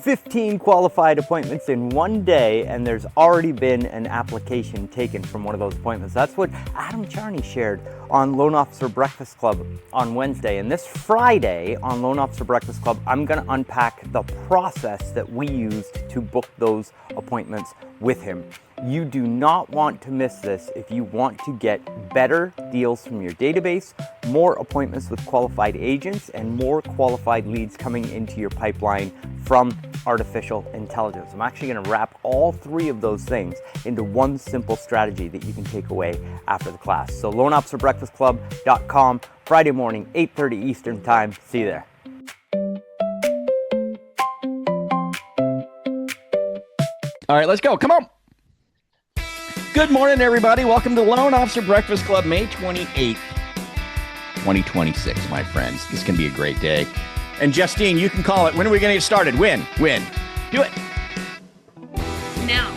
15 qualified appointments in one day, and there's already been an application taken from one of those appointments. That's what Adam Charney shared on Loan Officer Breakfast Club on Wednesday. And this Friday on Loan Officer Breakfast Club, I'm going to unpack the process that we used to book those appointments with him. You do not want to miss this if you want to get better deals from your database, more appointments with qualified agents, and more qualified leads coming into your pipeline from artificial intelligence. I'm actually going to wrap all three of those things into one simple strategy that you can take away after the class. So loanofficerbreakfastclub.com, Friday morning, 8:30 Eastern Time. See you there. All right, let's go. Come on. Good morning, everybody. Welcome to Loan Officer Breakfast Club, May 28th, 2026, my friends. This is going to be a great day. And Justine, you can call it. When are we going to get started? When? Do it. Now.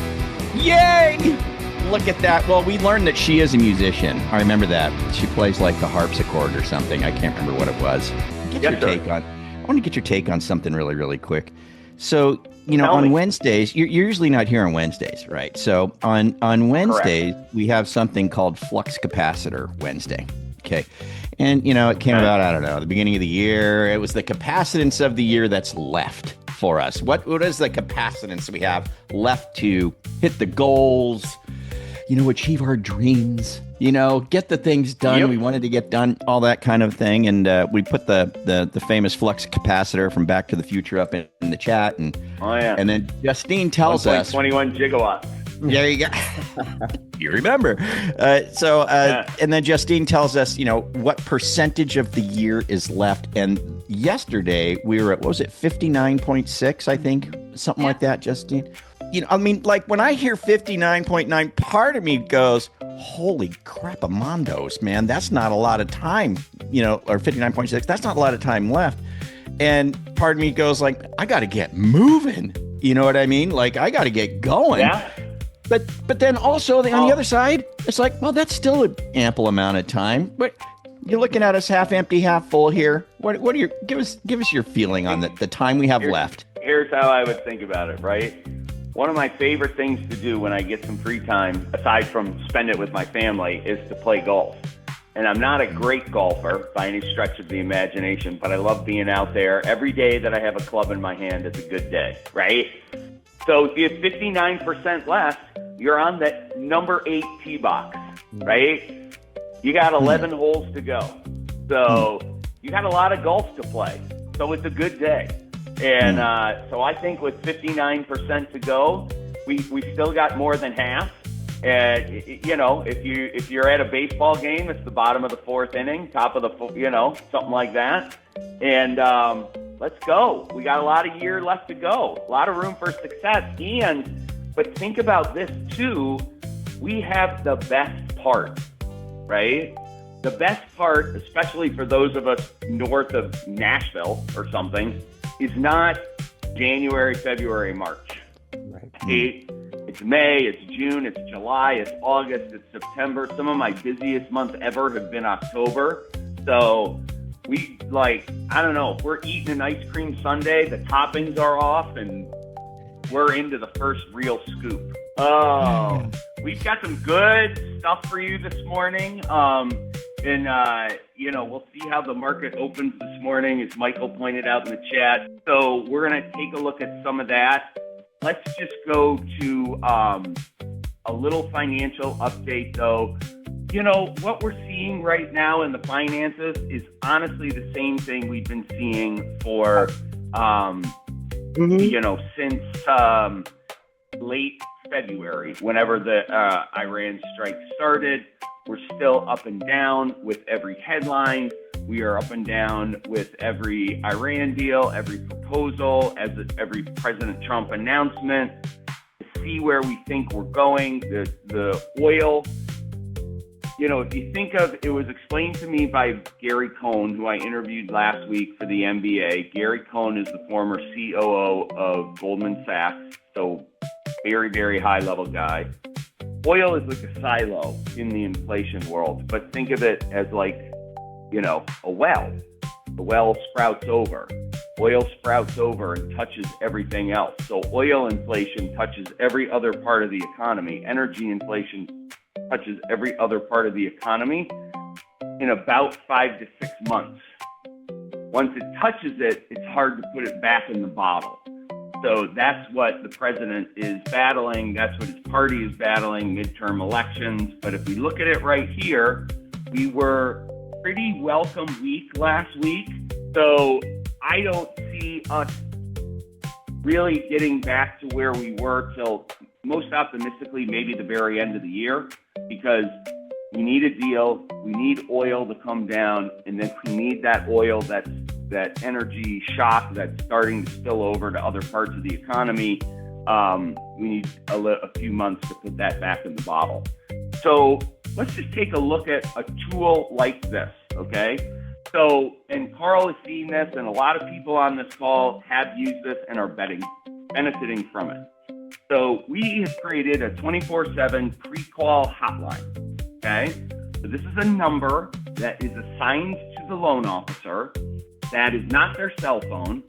Yay! Look at that. Well, we learned that she is a musician. I remember that. She plays like the harpsichord or something. I can't remember what it was. I want to get your take on something really, really quick. So, on Wednesdays, you're usually not here on Wednesdays, right? So on Wednesdays, we have something called Flux Capacitor Wednesday. Okay. And, it came about, I don't know, the beginning of the year. It was the capacitance of the year that's left for us. What is the capacitance we have left to hit the goals, achieve our dreams, get the things done we wanted to get done, all that kind of thing. And we put the famous flux capacitor from Back to the Future up in the chat. And and then Justine tells us 21 gigawatts. There you go. You remember. And then Justine tells us, what percentage of the year is left. And yesterday we were at, 59.6, I think, something like that, Justine. When I hear 59.9, part of me goes, holy crap-a-mondos, man, that's not a lot of time, or 59.6, that's not a lot of time left. And part of me goes I got to get moving. You know what I mean? I got to get going. Yeah. But then also on the other side, it's that's still an ample amount of time. But you're looking at us half empty, half full here. What are your, give us your feeling on the time we have left. Here's how I would think about it, right? One of my favorite things to do when I get some free time, aside from spend it with my family, is to play golf. And I'm not a great golfer by any stretch of the imagination, but I love being out there. Every day that I have a club in my hand is a good day, right? So if you have 59% left, you're on the number 8 tee box, right? You got 11 holes to go. So you got a lot of golf to play. So it's a good day. And so I think with 59% to go, we still got more than half. And if you're at a baseball game, it's the bottom of the 4th inning, top of the something like that. And let's go. We got a lot of year left to go. A lot of room for success. But think about this too. We have the best part, right? The best part, especially for those of us north of Nashville or something, is not January, February, March. Right. It's May, it's June, it's July, it's August, it's September. Some of my busiest months ever have been October. So we I don't know, if we're eating an ice cream sundae, the toppings are off and we're into the first real scoop. Oh, we've got some good stuff for you this morning. We'll see how the market opens this morning, as Michael pointed out in the chat. So we're going to take a look at some of that. Let's just go to a little financial update, though. What we're seeing right now in the finances is honestly the same thing we've been seeing for, since late February, whenever the Iran strike started. We're still up and down with every headline. We are up and down with every Iran deal, every proposal, every President Trump announcement. To see where we think we're going, the oil. If you think of, it was explained to me by Gary Cohn, who I interviewed last week for the NBA. Gary Cohn is the former COO of Goldman Sachs, so very, very high-level guy. Oil is like a silo in the inflation world, but think of it as a well. The well sprouts over. oil sprouts over and touches everything else. So oil inflation touches every other part of the economy. Energy inflation touches every other part of the economy in about 5 to 6 months. Once it touches it, it's hard to put it back in the bottle. So that's what the president is battling. That's what his party is battling, midterm elections. But if we look at it right here, we were pretty welcome week last week. So I don't see us really getting back to where we were till most optimistically maybe the very end of the year, because we need a deal. We need oil to come down, and then we need that oil, that energy shock that's starting to spill over to other parts of the economy. We need a few months to put that back in the bottle. So let's just take a look at a tool like this, okay? So, and Carl has seen this, and a lot of people on this call have used this and are benefiting from it. So we have created a 24/7 pre-qual hotline, okay? So this is a number that is assigned to the loan officer. That is not their cell phone,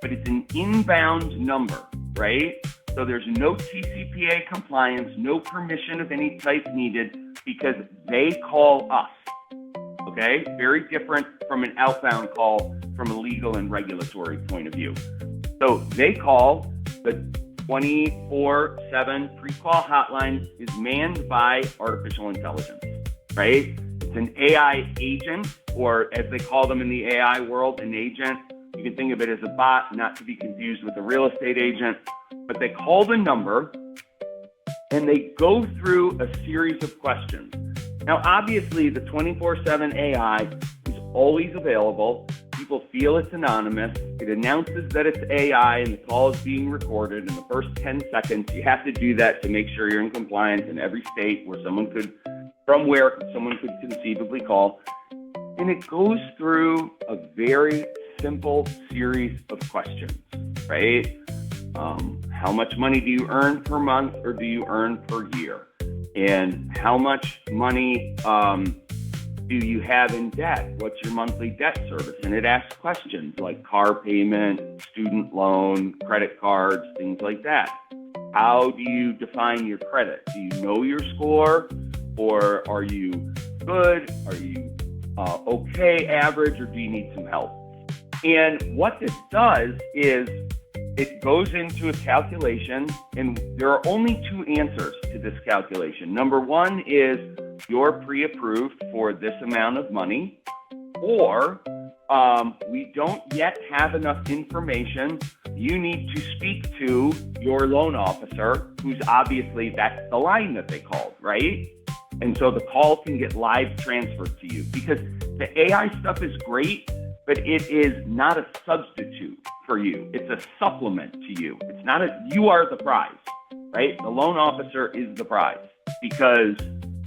but it's an inbound number, right? So there's no TCPA compliance, no permission of any type needed, because they call us, okay? Very different from an outbound call from a legal and regulatory point of view. So they call. The 24/7 pre-qual hotline is manned by artificial intelligence, right? It's an AI agent, or as they call them in the AI world, an agent. You can think of it as a bot, not to be confused with a real estate agent. But they call the number, and they go through a series of questions. Now, obviously, the 24/7 AI is always available. People feel it's anonymous. It announces that it's AI, and the call is being recorded in the first 10 seconds. You have to do that to make sure you're in compliance in every state where someone could conceivably call. And it goes through a very simple series of questions, right? How much money do you earn per month, or do you earn per year? And how much money do you have in debt? What's your monthly debt service? And it asks questions like car payment, student loan, credit cards, things like that. How do you define your credit? Do you know your score, or are you good? Are you okay, average, or do you need some help? And what this does is it goes into a calculation, and there are only two answers to this calculation. Number one is you're pre-approved for this amount of money, or we don't yet have enough information. You need to speak to your loan officer, who's obviously, that's the line that they called, right? And so the call can get live transferred to you, because the AI stuff is great, but it is not a substitute for you. It's a supplement to you. It's not you are the prize, right? The loan officer is the prize, because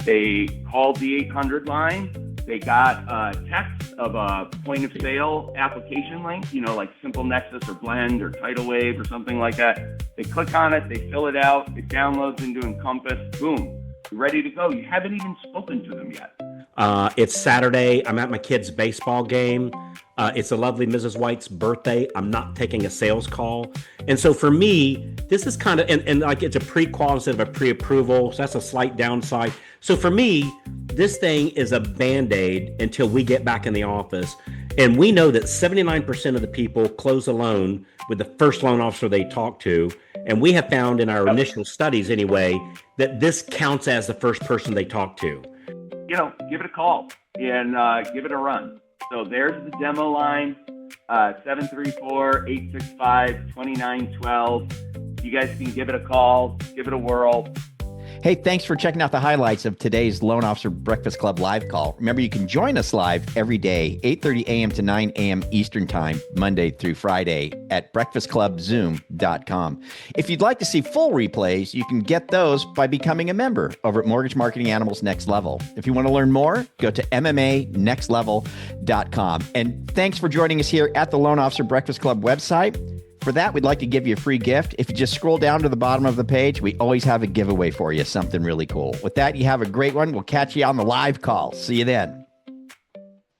they called the 800 line. They got a text of a point of sale application link, like Simple Nexus or Blend or Tidal Wave or something like that. They click on it, they fill it out, it downloads into Encompass, boom, you're ready to go. You haven't even spoken to them yet. It's Saturday. I'm at my kid's baseball game. It's a lovely Mrs. White's birthday. I'm not taking a sales call. And so for me, this is kind of, and like it's a pre-qual instead of a pre-approval. So that's a slight downside. So for me, this thing is a Band-Aid until we get back in the office. And we know that 79% of the people close a loan with the first loan officer they talk to. And we have found in our initial studies anyway, that this counts as the first person they talk to. Give it a call and give it a run. So there's the demo line, 734-865-2912. You guys can give it a call, give it a whirl. Hey, thanks for checking out the highlights of today's Loan Officer Breakfast Club live call. Remember, you can join us live every day, 8:30 a.m. to 9 a.m. Eastern Time, Monday through Friday at breakfastclubzoom.com. If you'd like to see full replays, you can get those by becoming a member over at Mortgage Marketing Animals Next Level. If you want to learn more, go to MMAnextlevel.com. And thanks for joining us here at the Loan Officer Breakfast Club website. For that, we'd like to give you a free gift. If you just scroll down to the bottom of the page, we always have a giveaway for you, something really cool. With that, you have a great one. We'll catch you on the live call. See you then.